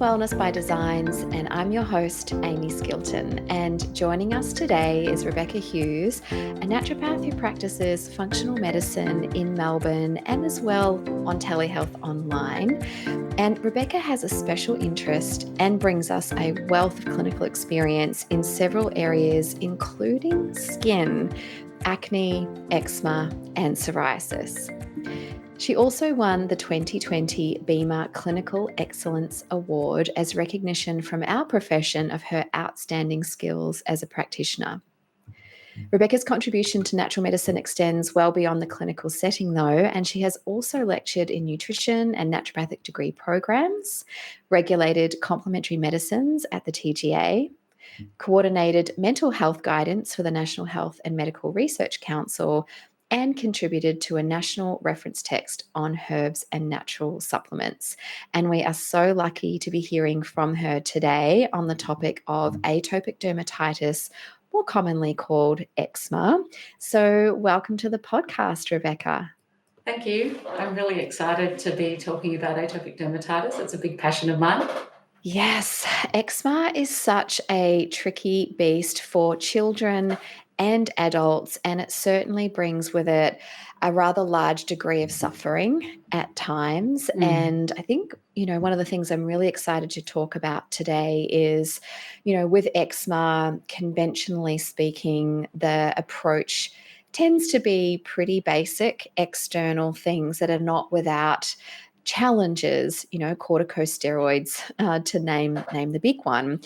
Wellness by Designs, and I'm your host, Amy Skilton. And joining us today is Rebecca Hughes, a naturopath who practices functional medicine in Melbourne and as well on telehealth online. And Rebecca has a special interest and brings us a wealth of clinical experience in several areas, including skin, acne, eczema, and psoriasis. She also won the 2020 BEMA Clinical Excellence Award as recognition from our profession of her outstanding skills as a practitioner. Rebecca's contribution to natural medicine extends well beyond the clinical setting, though, and she has also lectured in nutrition and naturopathic degree programs, regulated complementary medicines at the TGA, coordinated mental health guidance for the National Health and Medical Research Council, and contributed to a national reference text on herbs and natural supplements. And we are so lucky to be hearing from her today on the topic of atopic dermatitis, more commonly called eczema. So welcome to the podcast, Rebecca. Thank you. I'm really excited to be talking about atopic dermatitis. It's a big passion of mine. Yes, eczema is such a tricky beast for children and adults, and it certainly brings with it a rather large degree of suffering at times. And I think, one of the things I'm really excited to talk about today is, with eczema, conventionally speaking, the approach tends to be pretty basic external things that are not without challenges, corticosteroids, to name the big one.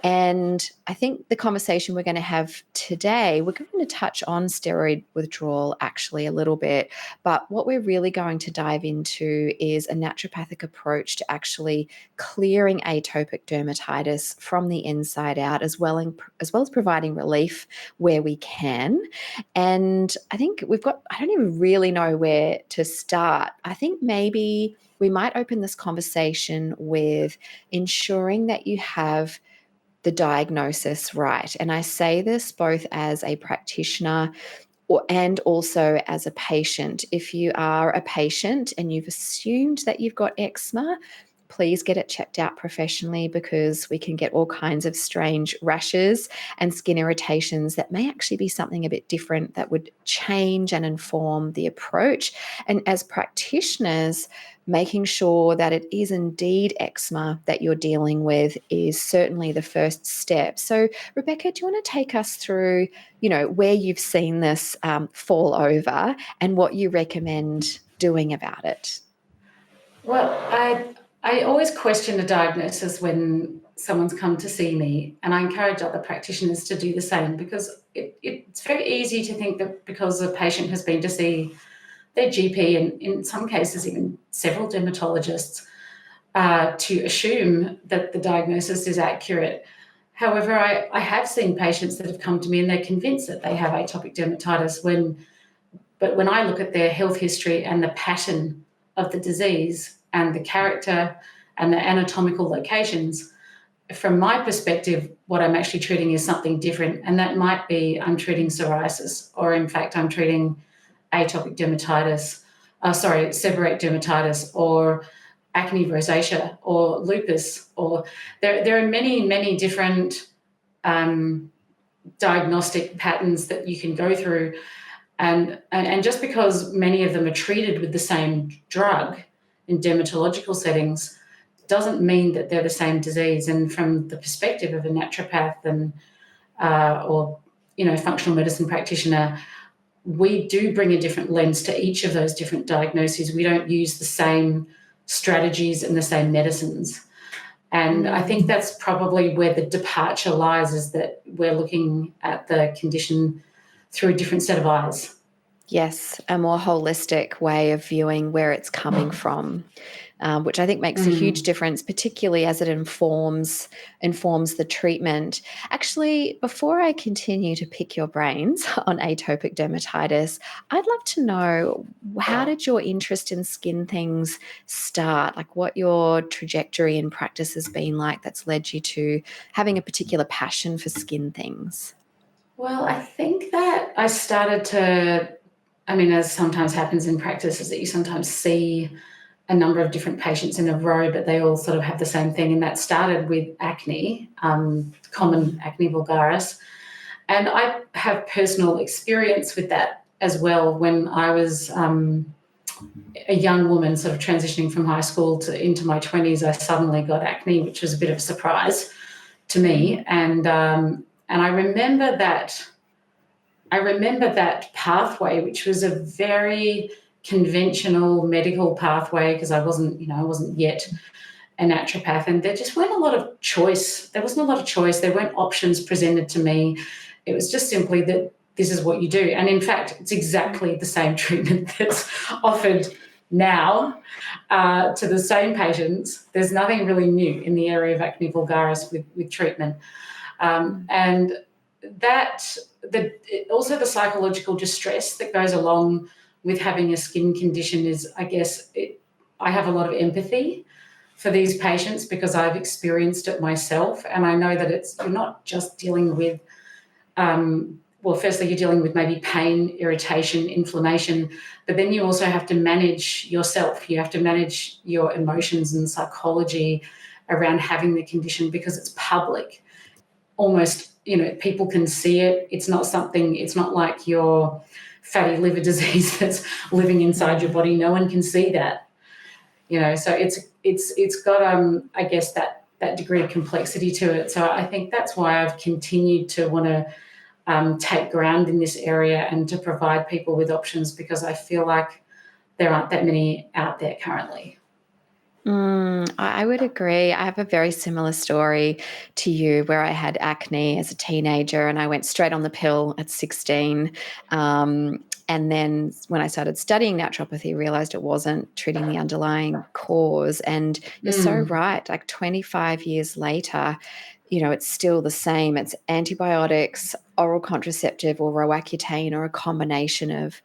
And I think the conversation we're going to have today, we're going to touch on steroid withdrawal actually a little bit, but what we're really going to dive into is a naturopathic approach to actually clearing atopic dermatitis from the inside out, as well as providing relief where we can. And I think I don't even really know where to start. I think maybe we might open this conversation with ensuring that you have the diagnosis right. And I say this both as a practitioner and also as a patient. If you are a patient and you've assumed that you've got eczema, please get it checked out professionally, because we can get all kinds of strange rashes and skin irritations that may actually be something a bit different that would change and inform the approach. And as practitioners, making sure that it is indeed eczema that you're dealing with is certainly the first step. So, Rebecca, do you want to take us through, where you've seen this fall over and what you recommend doing about it? Well, I always question a diagnosis when someone's come to see me, and I encourage other practitioners to do the same, because it's very easy to think that because a patient has been to see their GP and in some cases even several dermatologists, to assume that the diagnosis is accurate. However, I have seen patients that have come to me and they're convinced that they have atopic dermatitis but when I look at their health history and the pattern of the disease and the character and the anatomical locations, from my perspective, what I'm actually treating is something different. And that might be I'm treating psoriasis, or in fact, I'm treating atopic dermatitis, seborrheic dermatitis, or acne rosacea, or lupus, or there are many, many different diagnostic patterns that you can go through. And just because many of them are treated with the same drug in dermatological settings doesn't mean that they're the same disease. And from the perspective of a naturopath and or functional medicine practitioner, we do bring a different lens to each of those different diagnoses. We don't use the same strategies and the same medicines. And I think that's probably where the departure lies, is that we're looking at the condition through a different set of eyes. Yes, a more holistic way of viewing where it's coming from, which I think makes a huge difference, particularly as it informs the treatment. Actually, before I continue to pick your brains on atopic dermatitis, I'd love to know, how did your interest in skin things start? Like, what your trajectory in practice has been like that's led you to having a particular passion for skin things? Well, I think that I started to, as sometimes happens in practice, is that you sometimes see a number of different patients in a row, but they all sort of have the same thing, and that started with acne, common acne vulgaris. And I have personal experience with that as well. When I was a young woman, sort of transitioning from high school into my 20s, I suddenly got acne, which was a bit of a surprise to me. And I remember that. I remember that pathway, which was a very conventional medical pathway, because I wasn't yet a naturopath, and there just weren't a lot of choice. There wasn't a lot of choice. There weren't options presented to me. It was just simply that this is what you do. And in fact, it's exactly the same treatment that's offered now to the same patients. There's nothing really new in the area of acne vulgaris with treatment. And that, also the psychological distress that goes along with having a skin condition is, I guess, I have a lot of empathy for these patients because I've experienced it myself. And I know that you're not just dealing with, firstly, you're dealing with maybe pain, irritation, inflammation, but then you also have to manage yourself. You have to manage your emotions and psychology around having the condition because it's public. Almost, people can see it. It's not like your fatty liver disease that's living inside your body. No one can see that. So it's got I guess that degree of complexity to it. So I think that's why I've continued to want to take ground in this area and to provide people with options, because I feel like there aren't that many out there currently. I would agree. I have a very similar story to you where I had acne as a teenager and I went straight on the pill at 16. And then when I started studying naturopathy, realized it wasn't treating the underlying cause. And you're so right, like 25 years later, it's still the same. It's antibiotics, oral contraceptive, or Roaccutane, or a combination of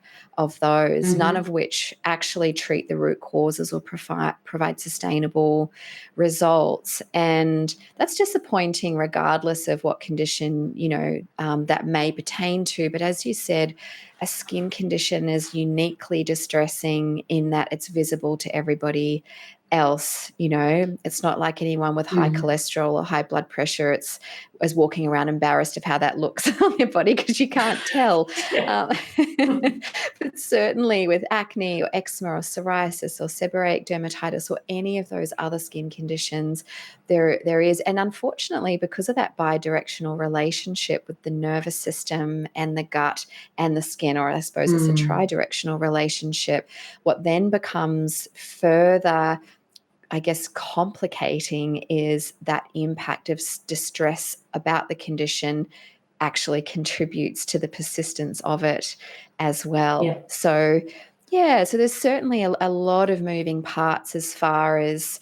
those, none of which actually treat the root causes or provide sustainable results. And that's disappointing regardless of what condition, that may pertain to. But as you said, a skin condition is uniquely distressing in that it's visible to everybody else. It's not like anyone with high cholesterol or high blood pressure. It's as walking around embarrassed of how that looks on your body because you can't tell. But certainly with acne or eczema or psoriasis or seborrheic dermatitis or any of those other skin conditions, there is. And unfortunately, because of that bidirectional relationship with the nervous system and the gut and the skin, or I suppose it's a tridirectional relationship, what then becomes further, I guess, complicating is that impact of distress about the condition actually contributes to the persistence of it as well. Yeah. So there's certainly a lot of moving parts as far as,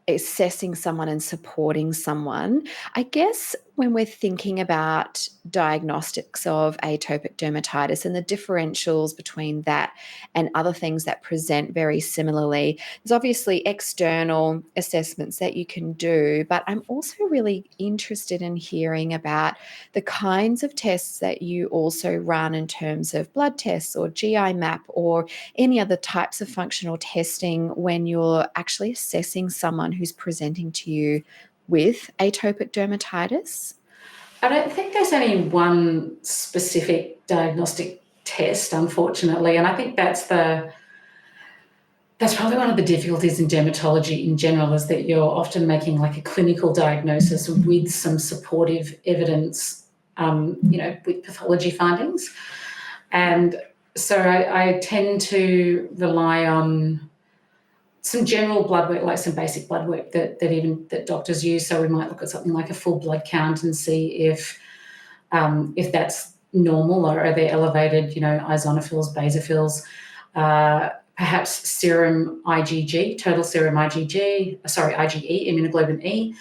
assessing someone and supporting someone. I guess when we're thinking about diagnostics of atopic dermatitis and the differentials between that and other things that present very similarly, there's obviously external assessments that you can do, but I'm also really interested in hearing about the kinds of tests that you also run in terms of blood tests or GI map or any other types of functional testing when you're actually assessing someone who's presenting to you with atopic dermatitis? I don't think there's any one specific diagnostic test, unfortunately, and I think that's probably one of the difficulties in dermatology in general, is that you're often making like a clinical diagnosis with some supportive evidence, with pathology findings. And so I tend to rely on some general blood work, like some basic blood work that doctors use. So we might look at something like a full blood count and see if that's normal, or are there elevated, eosinophils, basophils, perhaps serum IgG, total serum IgE, immunoglobulin E.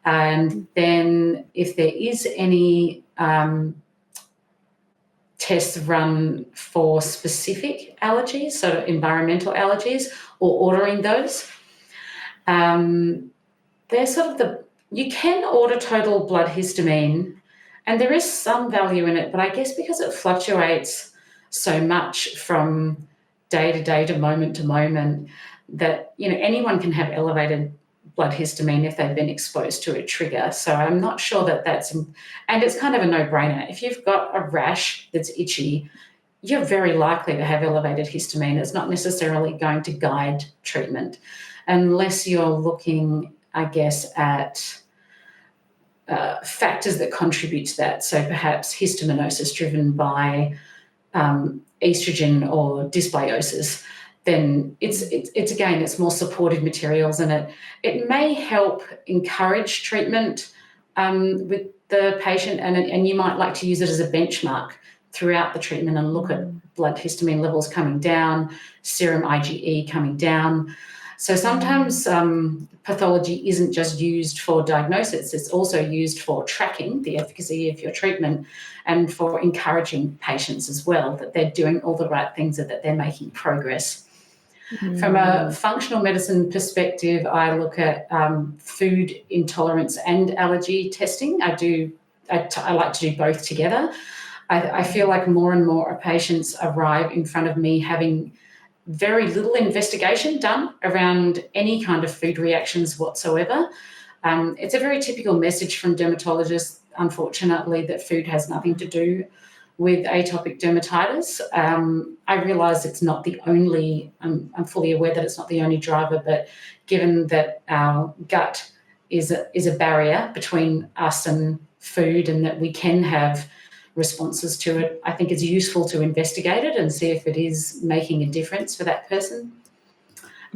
And then if there is any tests run for specific allergies, so environmental allergies, or ordering those. They're sort of you can order total blood histamine, and there is some value in it, but I guess because it fluctuates so much from day to day to moment, that, you know, anyone can have elevated blood histamine if they've been exposed to a trigger. So I'm not sure that that's, and it's kind of a no-brainer. If you've got a rash that's itchy, you're very likely to have elevated histamine. It's not necessarily going to guide treatment unless you're looking, I guess, at factors that contribute to that. So perhaps histaminosis driven by estrogen or dysbiosis, then it's again, it's more supportive materials, and it may help encourage treatment with the patient, and you might like to use it as a benchmark throughout the treatment and look at blood histamine levels coming down, serum IgE coming down. So sometimes pathology isn't just used for diagnosis, it's also used for tracking the efficacy of your treatment and for encouraging patients as well, that they're doing all the right things and that they're making progress. From a functional medicine perspective, I look at food intolerance and allergy testing. I like to do both together. I feel like more and more patients arrive in front of me having very little investigation done around any kind of food reactions whatsoever. It's a very typical message from dermatologists, unfortunately, that food has nothing to do with atopic dermatitis. I realise it's not the only, I'm fully aware that it's not the only driver, but given that our gut is a barrier between us and food, and that we can have responses to it, I think it's useful to investigate it and see if it is making a difference for that person.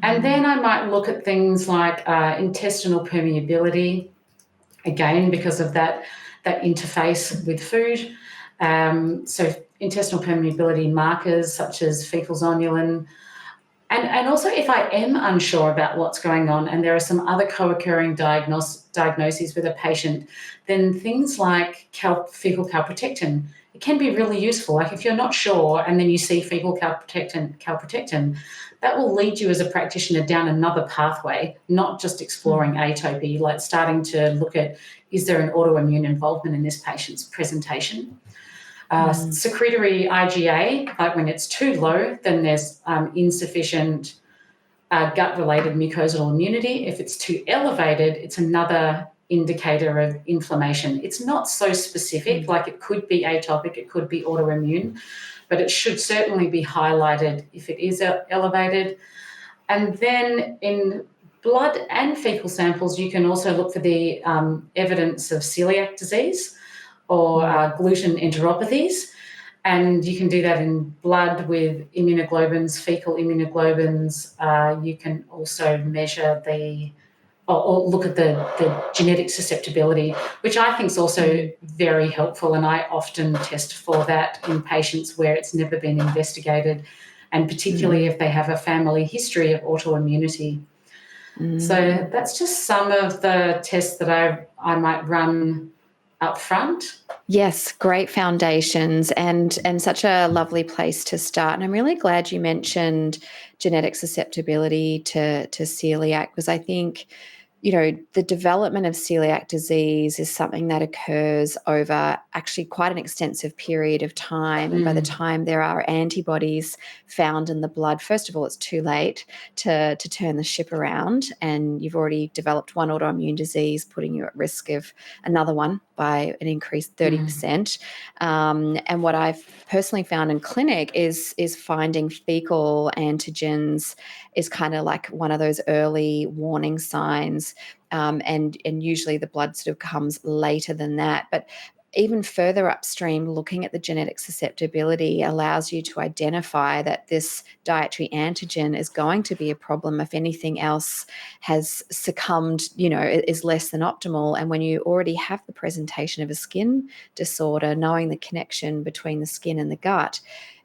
And then I might look at things like intestinal permeability, again, because of that interface with food. So intestinal permeability markers such as fecal zonulin. And also, if I am unsure about what's going on and there are some other co-occurring diagnoses with a patient, then things like fecal calprotectin, it can be really useful. Like if you're not sure and then you see fecal calprotectin, that will lead you as a practitioner down another pathway, not just exploring atopy, like starting to look at, is there an autoimmune involvement in this patient's presentation? Secretory IgA, like when it's too low, then there's insufficient gut-related mucosal immunity. If it's too elevated, it's another indicator of inflammation. It's not so specific, like it could be atopic, it could be autoimmune, but it should certainly be highlighted if it is elevated. And then in blood and fecal samples, you can also look for the evidence of celiac disease or gluten enteropathies. And you can do that in blood with immunoglobulins, fecal immunoglobulins. You can also measure or look at the genetic susceptibility, which I think is also very helpful. And I often test for that in patients where it's never been investigated, and particularly if they have a family history of autoimmunity. So that's just some of the tests that I might run up front. Yes, great foundations and such a lovely place to start. And I'm really glad you mentioned genetic susceptibility to celiac, because I think, you know, the development of celiac disease is something that occurs over actually quite an extensive period of time. And by the time there are antibodies found in the blood, first of all, it's too late to turn the ship around, and you've already developed one autoimmune disease, putting you at risk of another one by an increased 30%. And what I've personally found in clinic is finding fecal antigens is kind of like one of those early warning signs. And usually the blood sort of comes later than that. But even further upstream, looking at the genetic susceptibility allows you to identify that this dietary antigen is going to be a problem if anything else has succumbed, you know, is less than optimal. And when you already have the presentation of a skin disorder, knowing the connection between the skin and the gut,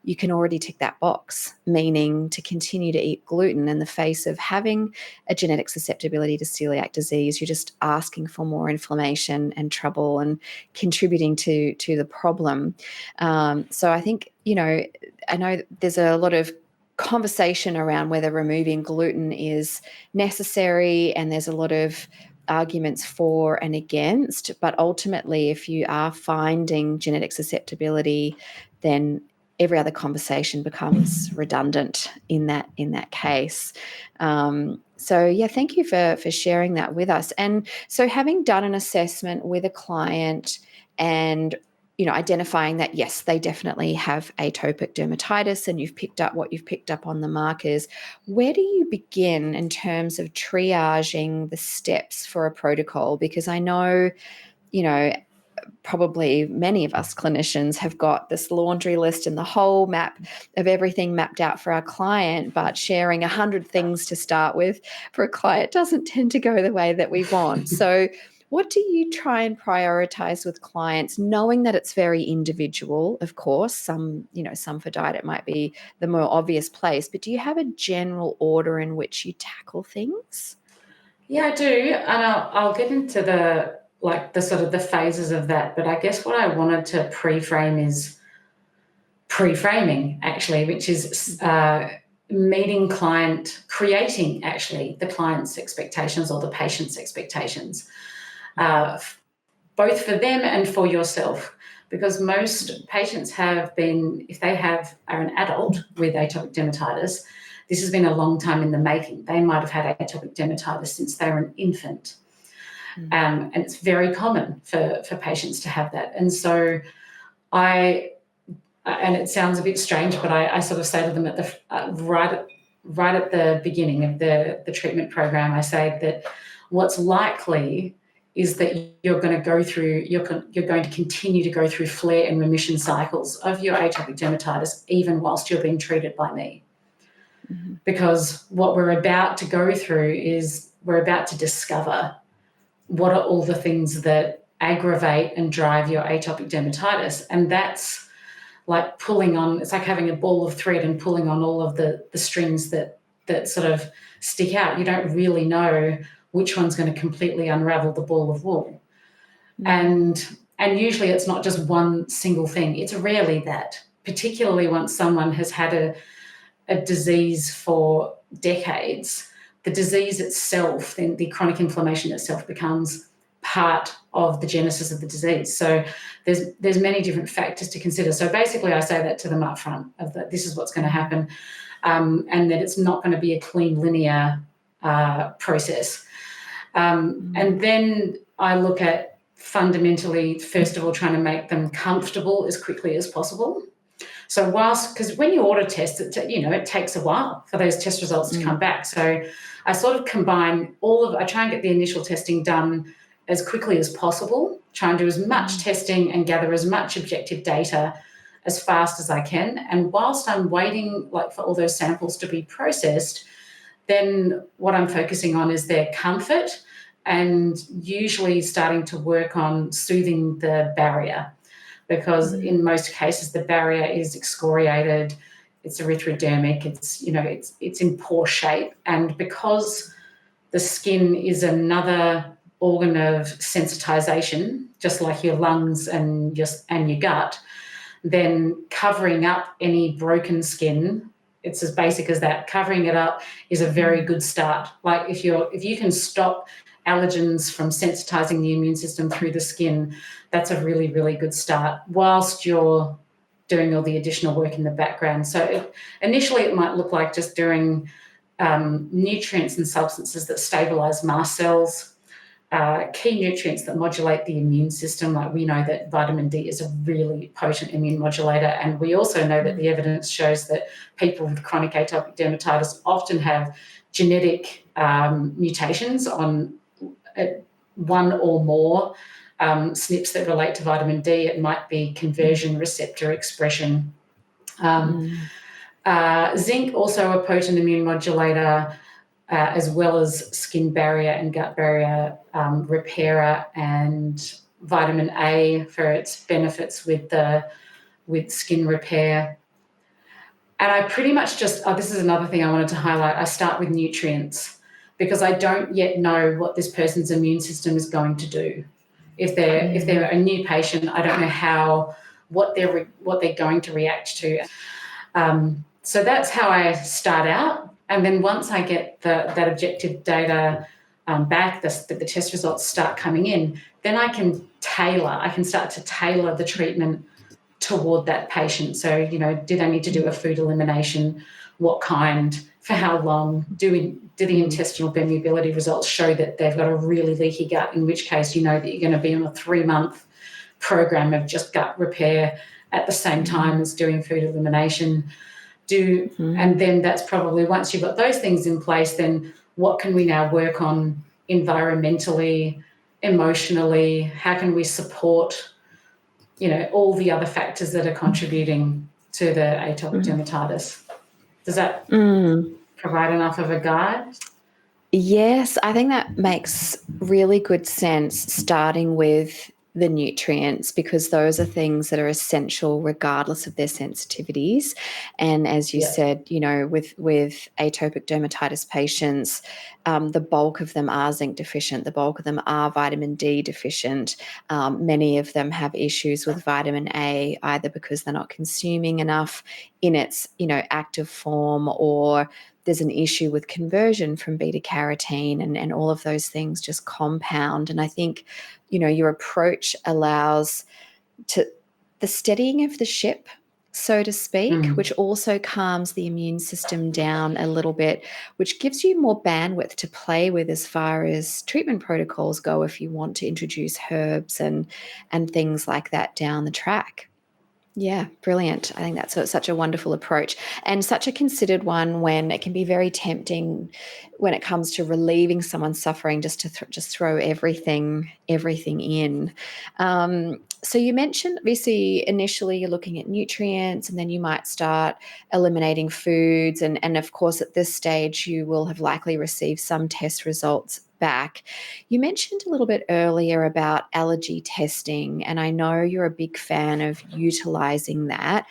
you can already tick that box, meaning to continue to eat gluten in the face of having a genetic susceptibility to celiac disease. You're just asking for more inflammation and trouble and contributing to the problem. So I think, you know, I know there's a lot of conversation around whether removing gluten is necessary, and there's a lot of arguments for and against, but ultimately if you are finding genetic susceptibility, then every other conversation becomes redundant in that case. So yeah, thank you for sharing that with us. And so having done an assessment with a client and identifying that, yes, they definitely have atopic dermatitis, and you've picked up what you've picked up on the markers, where do you begin in terms of triaging the steps for a protocol? Because I know, probably many of us clinicians have got this laundry list and the whole map of everything mapped out for our client, but sharing 100 things to start with for a client doesn't tend to go the way that we want. So what do you try and prioritize with clients, knowing that it's very individual? Of course, some for diet it might be the more obvious place, but do you have a general order in which you tackle things? Yeah, I do, and I'll get into the sort of the phases of that. But I guess what I wanted to pre-frame is pre-framing, actually, which is creating actually the client's expectations or the patient's expectations, both for them and for yourself. Because most patients have been, if they are an adult with atopic dermatitis, this has been a long time in the making. They might have had atopic dermatitis since they were an infant. And it's very common for patients to have that. And so and it sounds a bit strange, but I sort of say to them at the right at the beginning of the treatment program, I say that what's likely is that you're going to continue to go through flare and remission cycles of your atopic dermatitis even whilst you're being treated by me. Mm-hmm. Because what we're about to go through is we're about to discover what are all the things that aggravate and drive your atopic dermatitis. And that's like it's like having a ball of thread and pulling on all of the strings that sort of stick out. You don't really know which one's going to completely unravel the ball of wool. Mm. And usually it's not just one single thing. It's rarely that, particularly once someone has had a disease for decades. The disease itself, then the chronic inflammation itself becomes part of the genesis of the disease. So there's many different factors to consider. So basically I say that to them up front, of that this is what's going to happen, and that it's not going to be a clean linear process. And then I look at fundamentally, first of all, trying to make them comfortable as quickly as possible. So because when you order tests, it takes a while for those test results to come back. So I sort of combine I try and get the initial testing done as quickly as possible, try and do as much testing and gather as much objective data as fast as I can. And whilst I'm waiting for all those samples to be processed, then what I'm focusing on is their comfort and usually starting to work on soothing the barrier. Because in most cases, the barrier is excoriated, it's erythrodermic, it's in poor shape. And because the skin is another organ of sensitization, just like your lungs and your gut, then covering up any broken skin, it's as basic as that. Covering it up is a very good start. Like if you can stop allergens from sensitizing the immune system through the skin, that's a really, really good start whilst you're doing all the additional work in the background. So initially it might look like just doing nutrients and substances that stabilise mast cells, key nutrients that modulate the immune system. Like we know that vitamin D is a really potent immune modulator, and we also know that the evidence shows that people with chronic atopic dermatitis often have genetic mutations on one or more SNPs that relate to vitamin D. It might be conversion receptor expression. Zinc, also a potent immune modulator, as well as skin barrier and gut barrier repairer, and vitamin A for its benefits with skin repair. And I pretty much this is another thing I wanted to highlight, I start with nutrients, because I don't yet know what this person's immune system is going to do. If they're a new patient, I don't know what they're going to react to. So that's how I start out. And then once I get that objective data back, the test results start coming in, then I can start to tailor the treatment toward that patient. So, you know, do they need to do a food elimination? What kind? For how long? Do the intestinal permeability results show that they've got a really leaky gut, in which case you know that you're going to be on a 3-month program of just gut repair at the same time as doing food elimination. And then that's probably, once you've got those things in place, then what can we now work on environmentally, emotionally? How can we support, you know, all the other factors that are contributing to the atopic dermatitis? Does that provide enough of a guide? Yes, I think that makes really good sense, starting with the nutrients, because those are things that are essential regardless of their sensitivities. And as you said, you know, with atopic dermatitis patients, the bulk of them are zinc deficient. The bulk of them are vitamin D deficient. Many of them have issues with vitamin A, either because they're not consuming enough in its, you know, active form, or there's an issue with conversion from beta carotene, and all of those things just compound. And I think, you know, your approach allows the steadying of the ship, so to speak, which also calms the immune system down a little bit, which gives you more bandwidth to play with as far as treatment protocols go, if you want to introduce herbs and things like that down the track. Yeah, brilliant. I think that's such a wonderful approach, and such a considered one, when it can be very tempting when it comes to relieving someone's suffering, just to just throw everything in. So you mentioned, obviously, initially you're looking at nutrients, and then you might start eliminating foods. And of course, at this stage, you will have likely received some test results back. You mentioned a little bit earlier about allergy testing, and I know you're a big fan of utilizing that.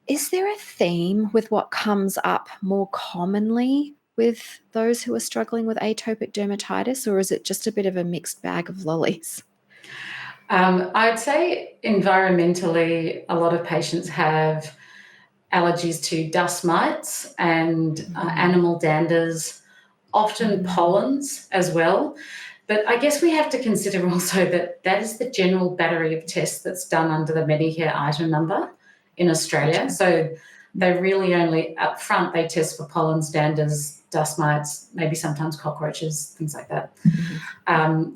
Is there a theme with what comes up more commonly with those who are struggling with atopic dermatitis, or is it just a bit of a mixed bag of lollies? I'd say environmentally, a lot of patients have allergies to dust mites and animal danders, often pollens as well. But I guess we have to consider also that that is the general battery of tests that's done under the Medicare item number in Australia. Gotcha. So they really only, up front, they test for pollens, danders, dust mites, maybe sometimes cockroaches, things like that.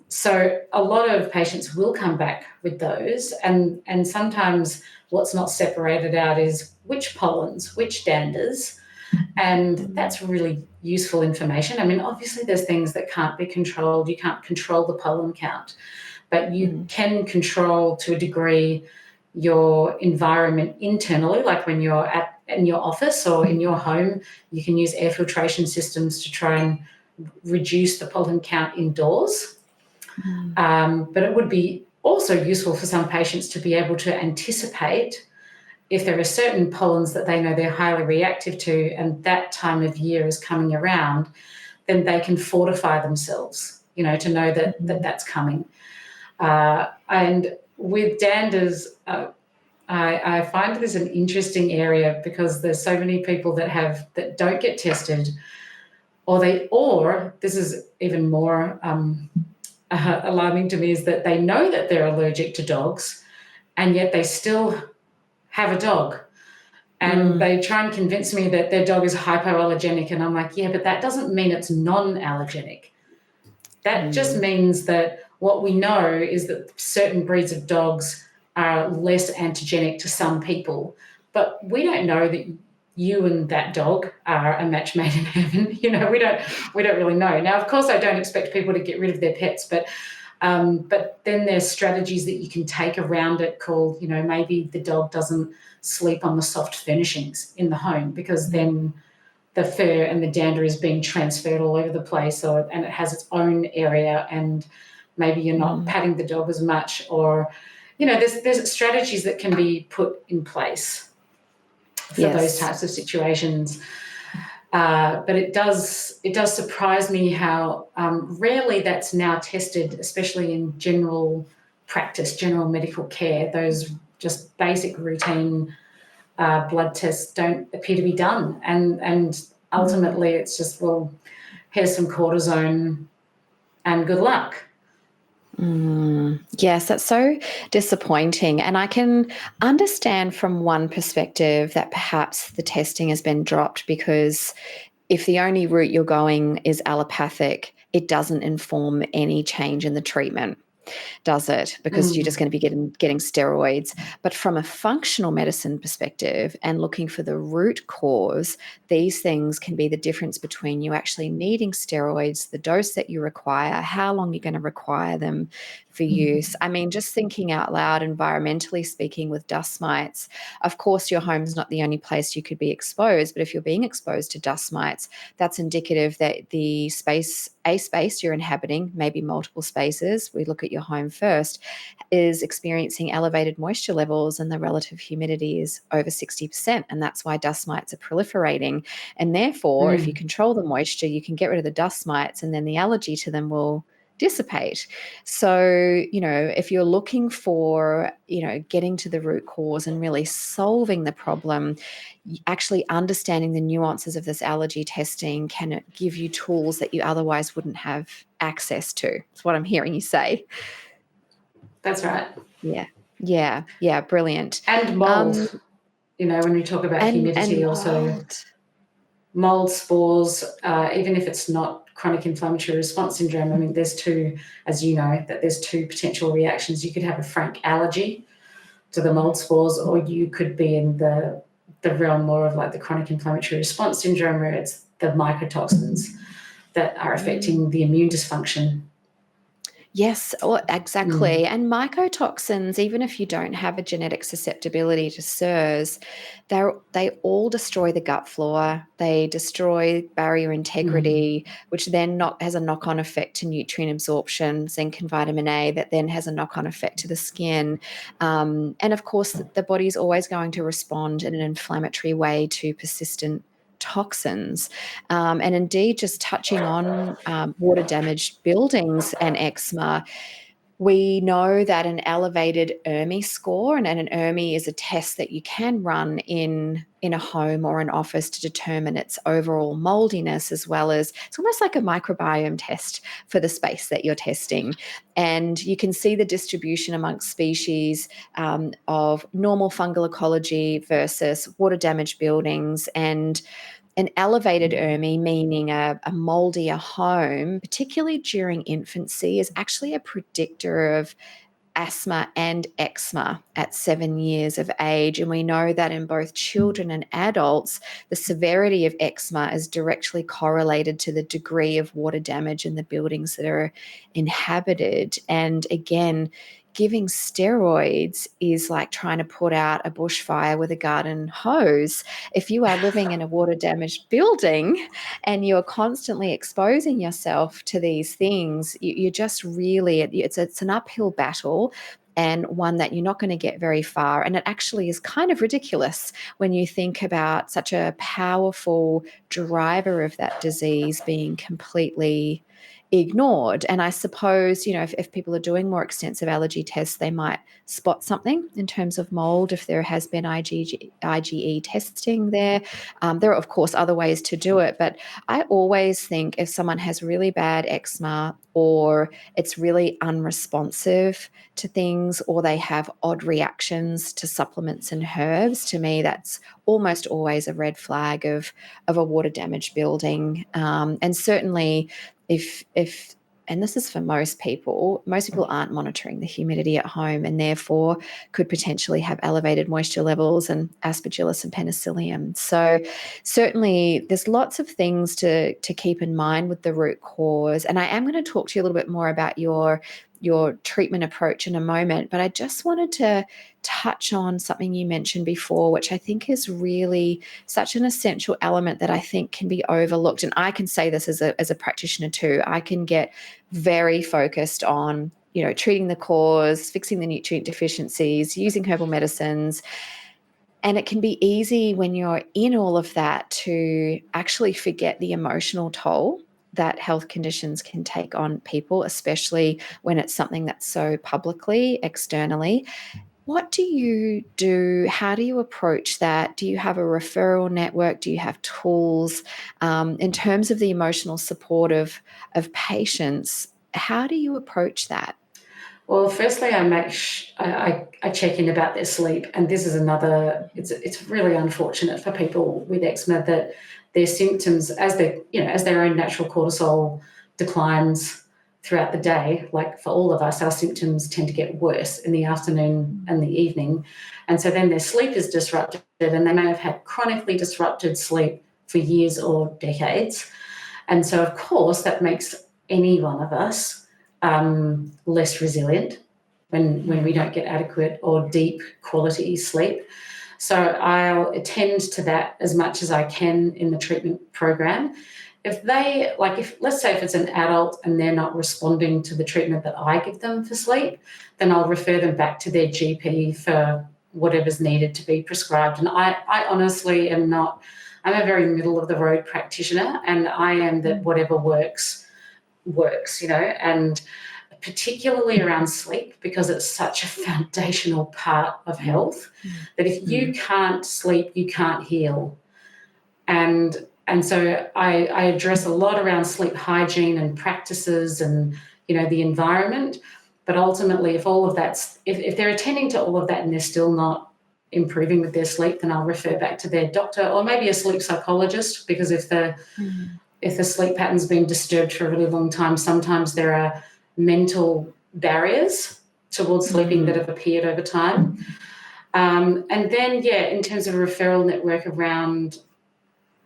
So a lot of patients will come back with those, and sometimes what's not separated out is which pollens, which danders, and that's really useful information. I mean, obviously there's things that can't be controlled. You can't control the pollen count, but you can control, to a degree, your environment internally, like when you're in your office or in your home, you can use air filtration systems to try and reduce the pollen count indoors. But it would be also useful for some patients to be able to anticipate if there are certain pollens that they know they're highly reactive to, and that time of year is coming around, then they can fortify themselves, you know, to know that that's coming. And with danders, I find this an interesting area, because there's so many people that don't get tested, or this is even more alarming to me, is that they know that they're allergic to dogs, and yet they still have a dog, and they try and convince me that their dog is hypoallergenic, and I'm like, yeah, but that doesn't mean it's non-allergenic. That just means that what we know is that certain breeds of dogs are less antigenic to some people, but we don't know that you and that dog are a match made in heaven. You know, we don't really know. Now, of course, I don't expect people to get rid of their pets, but then there's strategies that you can take around it, called, you know, maybe the dog doesn't sleep on the soft furnishings in the home, because then the fur and the dander is being transferred all over the place, and it has its own area, and maybe you're not patting the dog as much, or, you know, there's strategies that can be put in place for those types of situations. But it does surprise me how rarely that's now tested, especially in general practice, general medical care. Those just basic routine blood tests don't appear to be done, and ultimately it's just, well, here's some cortisone and good luck. Yes, that's so disappointing. And I can understand from one perspective that perhaps the testing has been dropped because if the only route you're going is allopathic, it doesn't inform any change in the treatment, does it? Because you're just going to be getting steroids. But from a functional medicine perspective and looking for the root cause, these things can be the difference between you actually needing steroids, the dose that you require, how long you're going to require them for use. I mean, just thinking out loud, environmentally speaking, with dust mites, of course, your home's not the only place you could be exposed, but if you're being exposed to dust mites, that's indicative that the space you're inhabiting, maybe multiple spaces, we look at your home first, is experiencing elevated moisture levels and the relative humidity is over 60%. And that's why dust mites are proliferating. And therefore, if you control the moisture, you can get rid of the dust mites and then the allergy to them will dissipate. So, if you're looking for, getting to the root cause and really solving the problem, actually understanding the nuances of this allergy testing can give you tools that you otherwise wouldn't have access to. That's what I'm hearing you say. That's right. Yeah, brilliant. And mould, when we talk about humidity, And also mould spores, even if it's not chronic inflammatory response syndrome, I mean, there's two, as you know, that there's two potential reactions. You could have a frank allergy to the mould spores, or you could be in the realm more of like the chronic inflammatory response syndrome, where it's the mycotoxins that are affecting the immune dysfunction. Yes, exactly. And mycotoxins, even if you don't have a genetic susceptibility to SIRS, they all destroy the gut flora. They destroy barrier integrity, which then has a knock-on effect to nutrient absorption, zinc and vitamin A, that then has a knock-on effect to the skin. And of course, the body's always going to respond in an inflammatory way to persistent toxins. And indeed, just touching on water damaged buildings and eczema, we know that an elevated ERMI score, and an ERMI is a test that you can run in a home or an office to determine its overall moldiness, as well as it's almost like a microbiome test for the space that you're testing. And you can see the distribution amongst species of normal fungal ecology versus water damaged buildings. And an elevated ERMI, meaning a moldier home, particularly during infancy, is actually a predictor of asthma and eczema at 7 years of age. And we know that in both children and adults, the severity of eczema is directly correlated to the degree of water damage in the buildings that are inhabited. And again, giving steroids is like trying to put out a bushfire with a garden hose. If you are living in a water damaged building and you're constantly exposing yourself to these things, you're just really, it's an uphill battle, and one that you're not going to get very far. And it actually is kind of ridiculous when you think about such a powerful driver of that disease being completely ignored. And I suppose, if people are doing more extensive allergy tests, they might spot something in terms of mold if there has been IgE testing there. There are, of course, other ways to do it, but I always think if someone has really bad eczema, or it's really unresponsive to things, or they have odd reactions to supplements and herbs, to me that's almost always a red flag of a water damaged building. And certainly if and this is for most people aren't monitoring the humidity at home, and therefore could potentially have elevated moisture levels and aspergillus and penicillium. So certainly there's lots of things to keep in mind with the root cause. And I am going to talk to you a little bit more about your treatment approach in a moment, but I just wanted to touch on something you mentioned before, which I think is really such an essential element that I think can be overlooked. And I can say this as a practitioner too. I can get very focused on, treating the cause, fixing the nutrient deficiencies, using herbal medicines. And it can be easy when you're in all of that to actually forget the emotional toll that health conditions can take on people, especially when it's something that's so publicly, externally. What do you do? How do you approach that? Do you have a referral network? Do you have tools in terms of the emotional support of patients? How do you approach that? Well, firstly, I check in about their sleep, and this is another. It's really unfortunate for people with eczema that their symptoms, as their own natural cortisol declines throughout the day. Like for all of us, our symptoms tend to get worse in the afternoon and the evening, and so then their sleep is disrupted, and they may have had chronically disrupted sleep for years or decades, and so of course that makes any one of us less resilient when we don't get adequate or deep quality sleep. So I'll attend to that as much as I can in the treatment program. If let's say if it's an adult and they're not responding to the treatment that I give them for sleep, then I'll refer them back to their GP for whatever's needed to be prescribed. And I honestly am not, I'm a very middle of the road practitioner, and I am that whatever works, and particularly around sleep, because it's such a foundational part of health, that if you can't sleep, you can't heal. And so I address a lot around sleep hygiene and practices and, the environment. But ultimately, if they're attending to all of that and they're still not improving with their sleep, then I'll refer back to their doctor or maybe a sleep psychologist, because if the sleep pattern's been disturbed for a really long time, sometimes there are mental barriers towards sleeping that have appeared over time. And then, in terms of a referral network around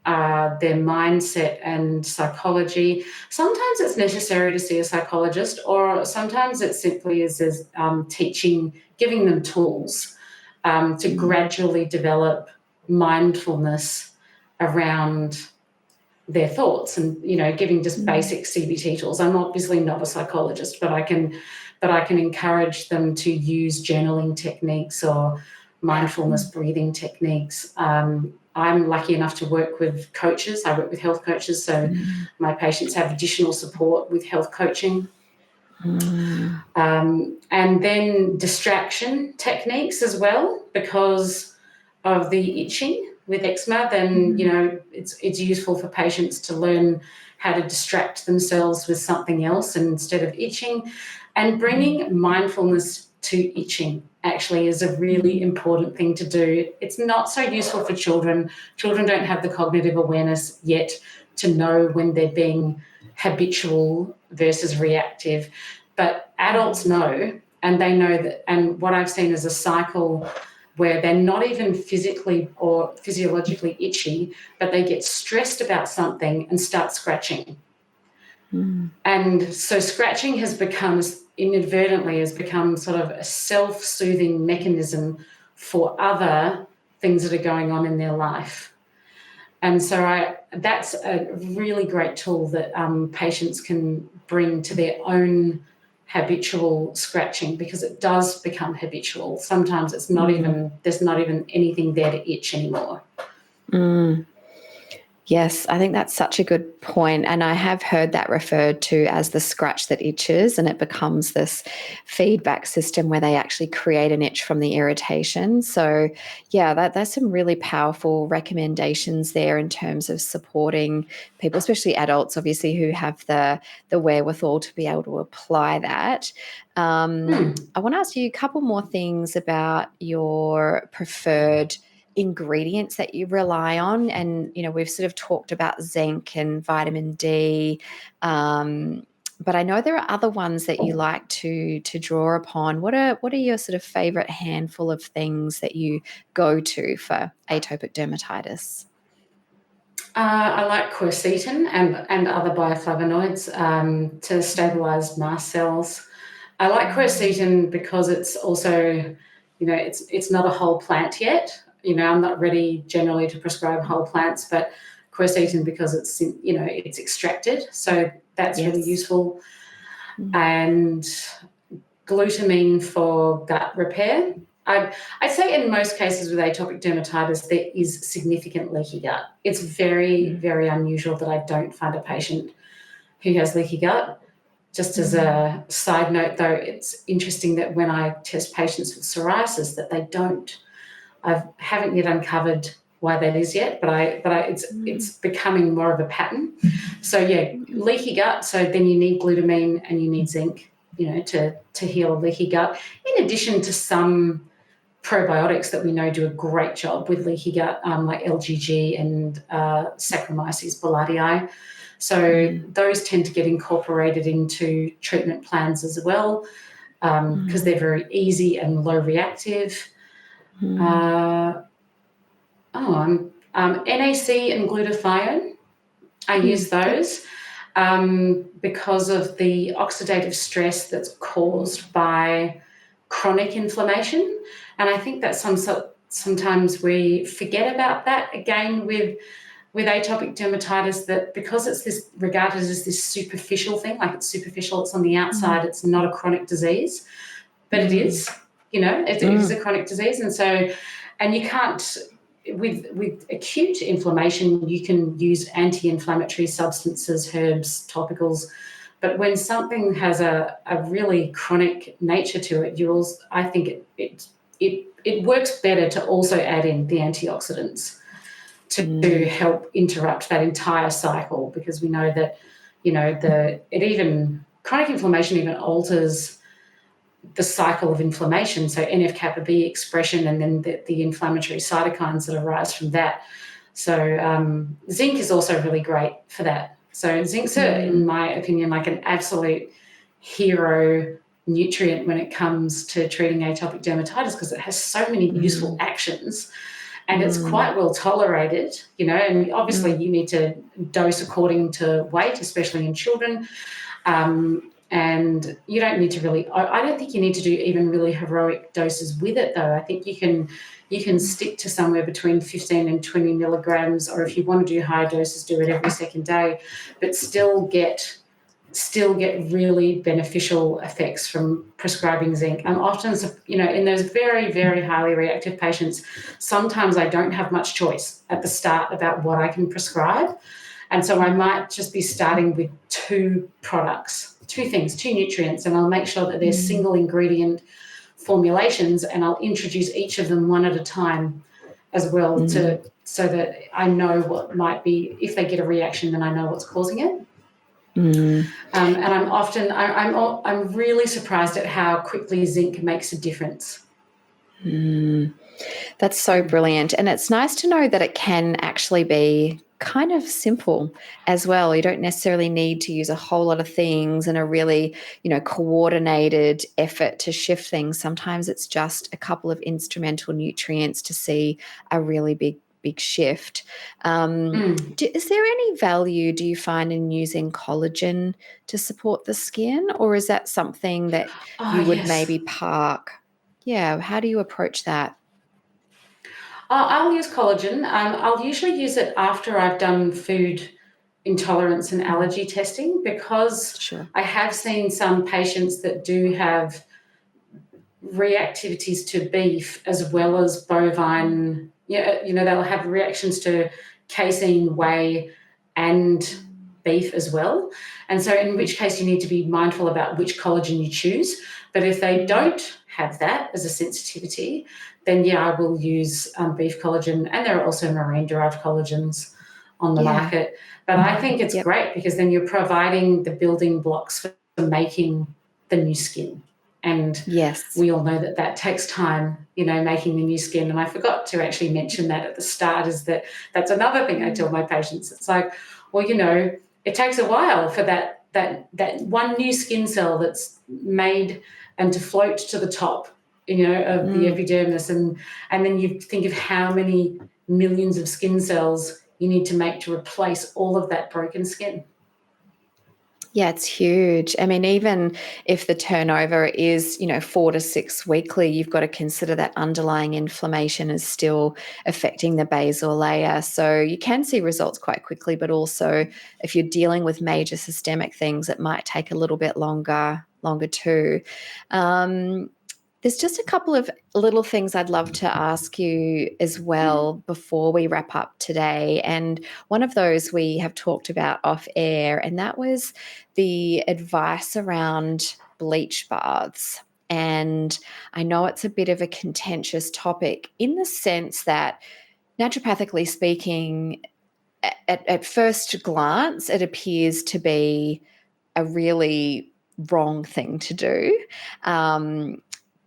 their mindset and psychology, sometimes it's necessary to see a psychologist, or sometimes it simply is giving them tools to gradually develop mindfulness around their thoughts, and giving just basic CBT tools. I'm obviously not a psychologist, but I can encourage them to use journaling techniques or mindfulness breathing techniques. I'm lucky enough to work with coaches. I work with health coaches, so my patients have additional support with health coaching. And then distraction techniques as well, because of the itching with eczema, then it's useful for patients to learn how to distract themselves with something else instead of itching. And bringing mindfulness to itching actually is a really important thing to do. It's not so useful for children. Children don't have the cognitive awareness yet to know when they're being habitual versus reactive, but adults know, and they know that. And what I've seen is a cycle where they're not even physically or physiologically itchy, but they get stressed about something and start scratching. And so scratching inadvertently has become sort of a self-soothing mechanism for other things that are going on in their life. And so that's a really great tool that patients can bring to their own habitual scratching, because it does become habitual. Sometimes there's not even anything there to itch anymore. Yes, I think that's such a good point. And I have heard that referred to as the scratch that itches, and it becomes this feedback system where they actually create an itch from the irritation. So that's some really powerful recommendations there in terms of supporting people, especially adults, obviously, who have the wherewithal to be able to apply that. I want to ask you a couple more things about your preferred ingredients that you rely on, and we've sort of talked about zinc and vitamin D, but I know there are other ones that you like to draw upon. What are your sort of favorite handful of things that you go to for atopic dermatitis? I like quercetin and other bioflavonoids to stabilise mast cells. I like quercetin because it's also, it's not a whole plant yet. I'm not ready generally to prescribe whole plants, but quercetin because it's extracted, so that's really useful. And glutamine for gut repair. I'd say in most cases with atopic dermatitis, there is significant leaky gut. It's very, very unusual that I don't find a patient who has leaky gut. Just as a side note, though, it's interesting that when I test patients with psoriasis, that they don't. I haven't yet uncovered why that is yet, but it's becoming more of a pattern. So leaky gut. So then you need glutamine and you need zinc to heal leaky gut, in addition to some probiotics that we know do a great job with leaky gut, like LGG and Saccharomyces boulardii. So those tend to get incorporated into treatment plans as well, because they're very easy and low reactive. NAC and glutathione, I use those because of the oxidative stress that's caused by chronic inflammation. And I think that sometimes we forget about that, again, with atopic dermatitis, that because it's regarded as this superficial thing, like it's superficial, it's on the outside, it's not a chronic disease, but it is, it is a chronic disease. And you can't, with acute inflammation, you can use anti-inflammatory substances, herbs, topicals, but when something has a really chronic nature to it, I think it works better to also add in the antioxidants to help interrupt that entire cycle, because we know that, chronic inflammation even alters the cycle of inflammation. So NF-kappa B expression, and then the inflammatory cytokines that arise from that. So zinc is also really great for that. So zinc's, in my opinion, like an absolute hero nutrient when it comes to treating atopic dermatitis, because it has so many useful actions, and it's quite well tolerated, and obviously you need to dose according to weight, especially in children. And you don't need to really, I don't think you need to do even really heroic doses with it, though. I think you can stick to somewhere between 15 and 20 milligrams, or if you want to do higher doses, do it every second day, but still get really beneficial effects from prescribing zinc. I'm often, in those very, very highly reactive patients, sometimes I don't have much choice at the start about what I can prescribe. And so I might just be starting with two nutrients, and I'll make sure that they're single ingredient formulations, and I'll introduce each of them one at a time as well, so that I know what might be, if they get a reaction, then I know what's causing it. And I'm really surprised at how quickly zinc makes a difference. That's so brilliant. And it's nice to know that it can actually be kind of simple as well. You don't necessarily need to use a whole lot of things and a really, coordinated effort to shift things. Sometimes it's just a couple of instrumental nutrients to see a really big shift. Is there any value, do you find, in using collagen to support the skin, or is that something that you would maybe park? Yeah, how do you approach that? I'll use collagen. I'll usually use it after I've done food intolerance and allergy testing, because I have seen some patients that do have reactivities to beef as well as bovine. They'll have reactions to casein, whey, and beef as well. And so in which case you need to be mindful about which collagen you choose. But if they don't have that as a sensitivity, then I will use beef collagen, and there are also marine-derived collagens on the market. But I think it's great, because then you're providing the building blocks for making the new skin. And we all know that takes time, making the new skin. And I forgot to actually mention that at the start, is that's another thing I tell my patients. It's like, well, it takes a while for that one new skin cell that's made and to float to the top, of the epidermis. And then you think of how many millions of skin cells you need to make to replace all of that broken skin. Yeah, it's huge. I mean, even if the turnover is, 4 to 6 weekly, you've got to consider that underlying inflammation is still affecting the basal layer. So you can see results quite quickly, but also if you're dealing with major systemic things, it might take a little bit longer too. There's just a couple of little things I'd love to ask you as well before we wrap up today. And one of those we have talked about off air, and that was the advice around bleach baths. And I know it's a bit of a contentious topic in the sense that, naturopathically speaking, at first glance, it appears to be a really wrong thing to do.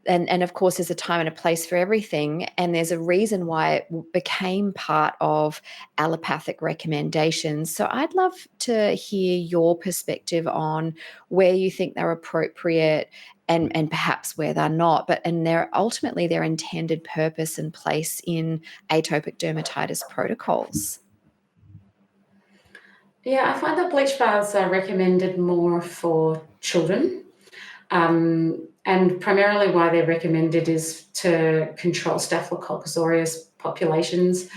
And of course, there's a time and a place for everything. And there's a reason why it became part of allopathic recommendations. So I'd love to hear your perspective on where you think they're appropriate and perhaps where they're not, and ultimately their intended purpose and place in atopic dermatitis protocols. Yeah, I find that bleach baths are recommended more for children. And primarily why they're recommended is to control Staphylococcus aureus populations.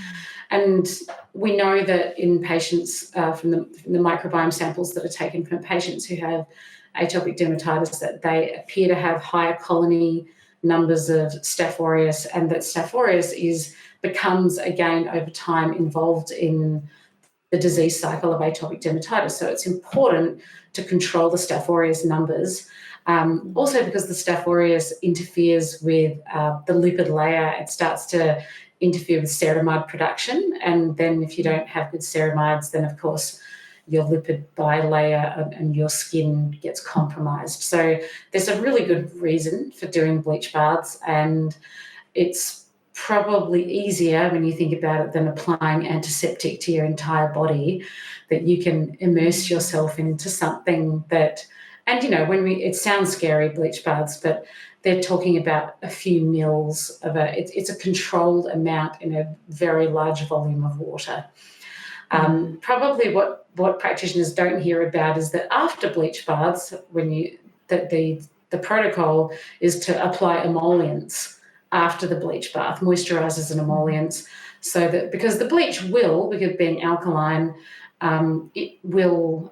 And we know that in patients from the microbiome samples that are taken from patients who have atopic dermatitis, that they appear to have higher colony numbers of Staph aureus, and that Staph aureus becomes again over time involved in the disease cycle of atopic dermatitis. So it's important to control the Staph aureus numbers. Also because the Staph aureus interferes with the lipid layer, it starts to interfere with ceramide production. And then if you don't have good ceramides, then of course your lipid bilayer and your skin gets compromised. So there's a really good reason for doing bleach baths, and it's probably easier when you think about it than applying antiseptic to your entire body, that you can immerse yourself into something that, and it sounds scary, bleach baths, but they're talking about a few mils of it's a controlled amount in a very large volume of water. Probably what practitioners don't hear about is that after bleach baths, the protocol is to apply emollients after the bleach bath, moisturizers and emollients, so that, because the bleach because being alkaline, it will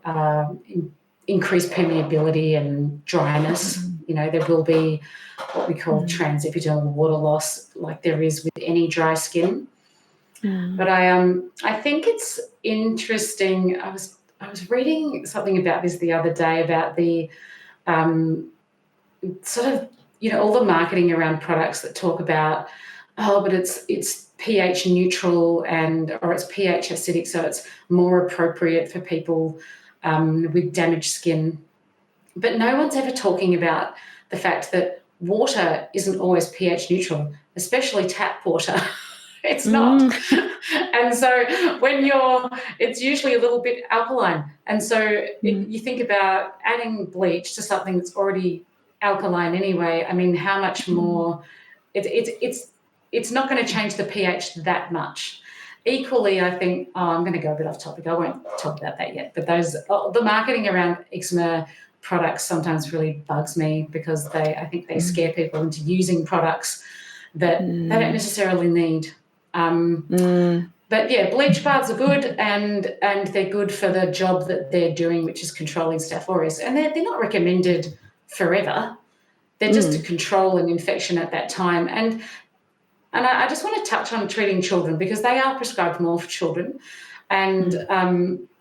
increase permeability and dryness. There will be what we call transepidermal water loss, like there is with any dry skin. But I think it's interesting. I was reading something about this the other day about the sort of all the marketing around products that talk about, but it's pH neutral or it's pH acidic, so it's more appropriate for people with damaged skin. But no one's ever talking about the fact that water isn't always pH neutral, especially tap water. It's not. And so it's usually a little bit alkaline. And so you think about adding bleach to something that's already alkaline anyway. I mean, how much more? It's not going to change the pH that much. Equally, I think, I'm going to go a bit off topic. I won't talk about that yet. But the marketing around eczema products sometimes really bugs me, because I think they scare people into using products that they don't necessarily need. But yeah, bleach baths are good, and they're good for the job that they're doing, which is controlling Staph aureus. And they're not recommended forever. They're just to control an infection at that time. And I just want to touch on treating children, because they are prescribed more for children. And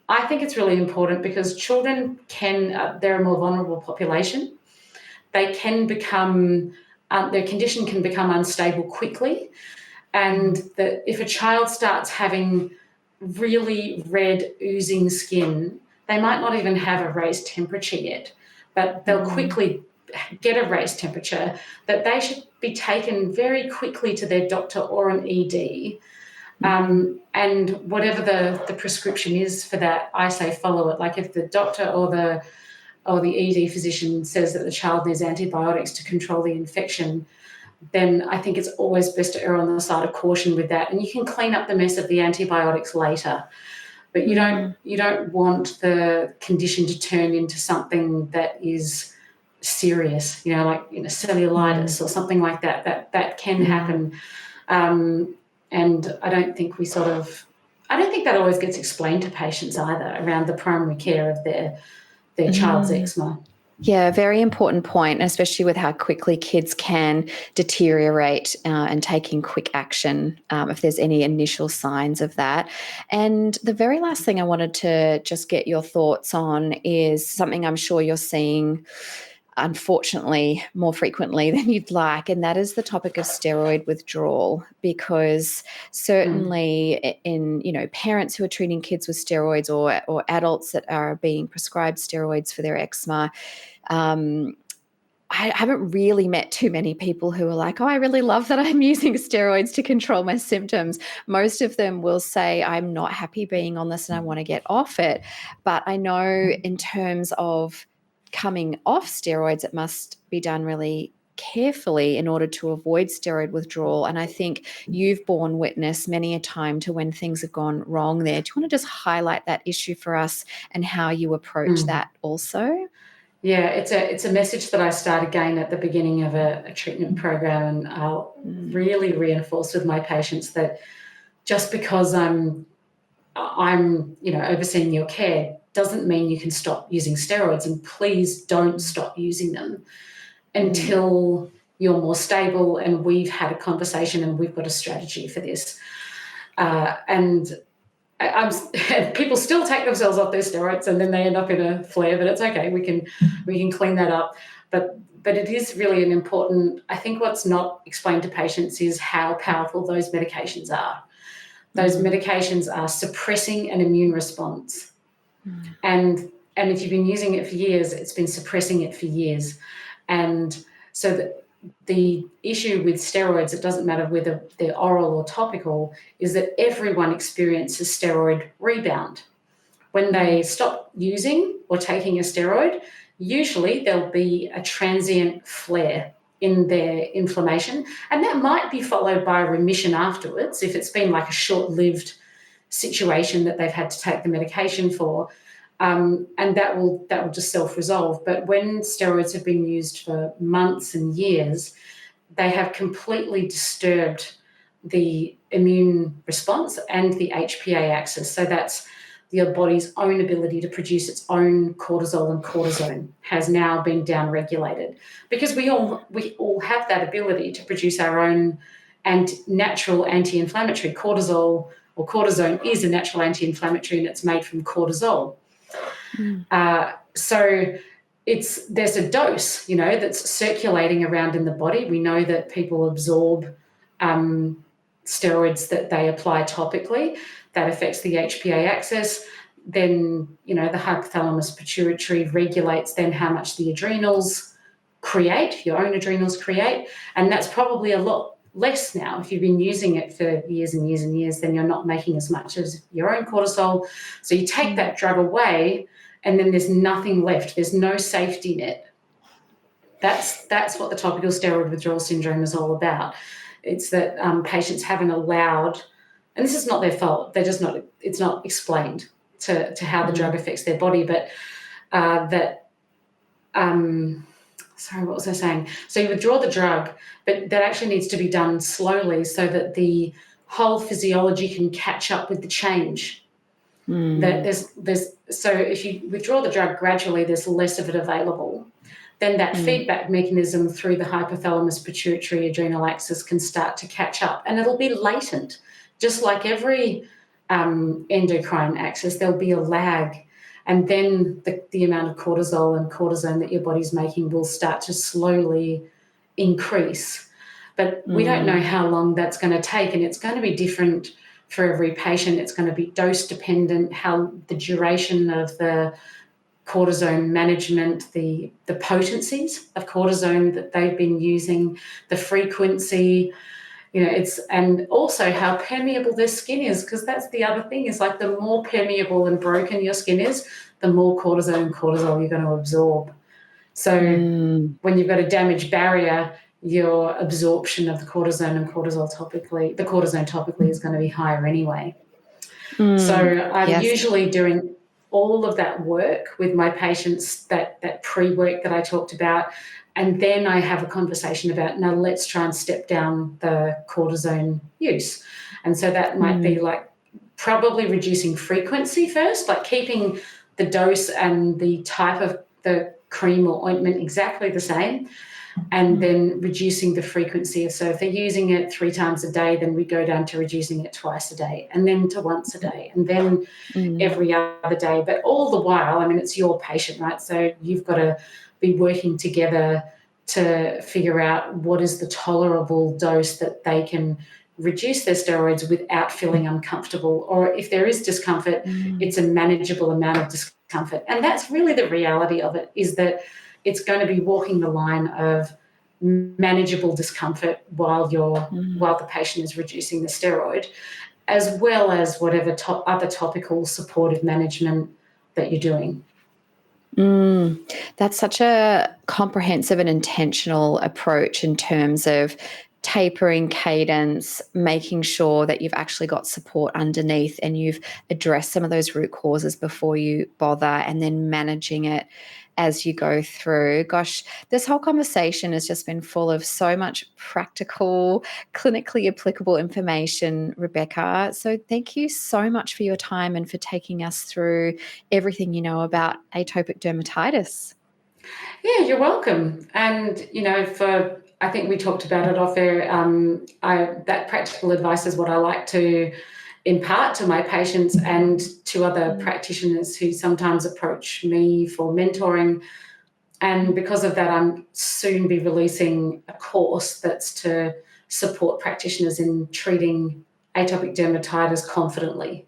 I think it's really important, because children they're a more vulnerable population. They can become, their condition can become unstable quickly. And if a child starts having really red oozing skin, they might not even have a raised temperature yet, but they'll quickly get a raised temperature, that they should be taken very quickly to their doctor or an ED. And whatever the prescription is for that, I say follow it. Like if the doctor or the ED physician says that the child needs antibiotics to control the infection, then I think it's always best to err on the side of caution with that. And you can clean up the mess of the antibiotics later, but you don't want the condition to turn into something that is serious, like cellulitis or something like that. That can happen. And I don't think that always gets explained to patients either, around the primary care of their child's eczema. Yeah, very important point, especially with how quickly kids can deteriorate and taking quick action if there's any initial signs of that. And the very last thing I wanted to just get your thoughts on is something I'm sure you're seeing unfortunately, more frequently than you'd like, and that is the topic of steroid withdrawal. Because certainly in, parents who are treating kids with steroids, or adults that are being prescribed steroids for their eczema, I haven't really met too many people who are like, oh, I really love that I'm using steroids to control my symptoms. Most of them will say, I'm not happy being on this and I want to get off it. But I know in terms of coming off steroids, it must be done really carefully in order to avoid steroid withdrawal. And I think you've borne witness many a time to when things have gone wrong there. Do you want to just highlight that issue for us and how you approach that also? Yeah, it's a message that I start again at the beginning of a treatment program, and I'll really reinforce with my patients that just because I'm overseeing your care doesn't mean you can stop using steroids, and please don't stop using them until you're more stable and we've had a conversation and we've got a strategy for this. People still take themselves off their steroids and then they end up in a flare, but it's okay. We can clean that up. But it is really an important. I think what's not explained to patients is how powerful those medications are. Those medications are suppressing an immune response, and if you've been using it for years, it's been suppressing it for years, and so the issue with steroids, it doesn't matter whether they're oral or topical, is that everyone experiences steroid rebound. When they stop using or taking a steroid, usually there'll be a transient flare in their inflammation, and that might be followed by a remission afterwards if it's been like a short-lived situation that they've had to take the medication for. And that will just self-resolve. But when steroids have been used for months and years, they have completely disturbed the immune response and the HPA axis. So that's your body's own ability to produce its own cortisol and cortisone has now been downregulated, because we all have that ability to produce our own natural anti-inflammatory. Cortisol or cortisone is a natural anti-inflammatory, and it's made from cortisol. So there's a dose, that's circulating around in the body. We know that people absorb steroids that they apply topically. That affects the HPA axis. Then, the hypothalamus pituitary regulates then how much the adrenals create, your own adrenals create. And that's probably a lot less now. If you've been using it for years and years and years, then you're not making as much as your own cortisol. So you take that drug away, and then there's nothing left. There's no safety net. That's what the topical steroid withdrawal syndrome is all about. It's that patients haven't allowed, and this is not their fault, they're just not, it's not explained to how the drug affects their body, but sorry, what was I saying? So you withdraw the drug, but that actually needs to be done slowly so that the whole physiology can catch up with the change. So if you withdraw the drug gradually, there's less of it available. Then that feedback mechanism through the hypothalamus pituitary adrenal axis can start to catch up, and it'll be latent. Just like every endocrine axis, there'll be a lag, and then the amount of cortisol and cortisone that your body's making will start to slowly increase. But we don't know how long that's going to take, and it's going to be different for every patient. It's going to be dose dependent, how the duration of the cortisone management, the potencies of cortisone that they've been using, the frequency, and also how permeable their skin is, because that's the other thing, is like the more permeable and broken your skin is, the more cortisone and cortisol you're going to absorb. So when you've got a damaged barrier, your absorption of the cortisone and cortisol topically is going to be higher anyway. So I'm usually doing all of that work with my patients, that pre-work that I talked about, and then I have a conversation about, now let's try and step down the cortisone use. And so that might be like probably reducing frequency first, like keeping the dose and the type of the cream or ointment exactly the same, and then reducing the frequency. So if they're using it 3 times a day, then we go down to reducing it twice a day, and then to once a day, and then every other day. But all the while, it's your patient, right? So you've got to be working together to figure out what is the tolerable dose that they can reduce their steroids without feeling uncomfortable, or if there is discomfort, it's a manageable amount of discomfort. And that's really the reality of it, is that it's going to be walking the line of manageable discomfort while the patient is reducing the steroid, as well as whatever other topical supportive management that you're doing. That's such a comprehensive and intentional approach in terms of tapering cadence, making sure that you've actually got support underneath and you've addressed some of those root causes before you bother, and then managing it as you go through. Gosh, this whole conversation has just been full of so much practical, clinically applicable information, Rebecca. So thank you so much for your time and for taking us through everything you know about atopic dermatitis. Yeah, you're welcome. And, I think we talked about it off air. That practical advice is what I like to impart to my patients and to other practitioners who sometimes approach me for mentoring. And because of that, I'm soon be releasing a course that's to support practitioners in treating atopic dermatitis confidently.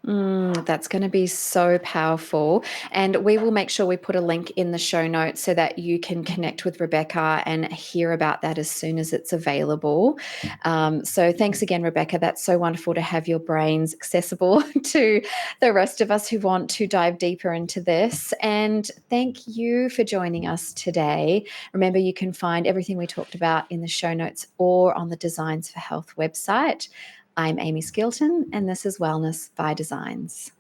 That's going to be so powerful. And we will make sure we put a link in the show notes so that you can connect with Rebecca and hear about that as soon as it's available. So thanks again, Rebecca. That's so wonderful to have your brains accessible to the rest of us who want to dive deeper into this. And thank you for joining us today. Remember, you can find everything we talked about in the show notes or on the Designs for Health website. I'm Amy Skilton, and this is Wellness by Designs.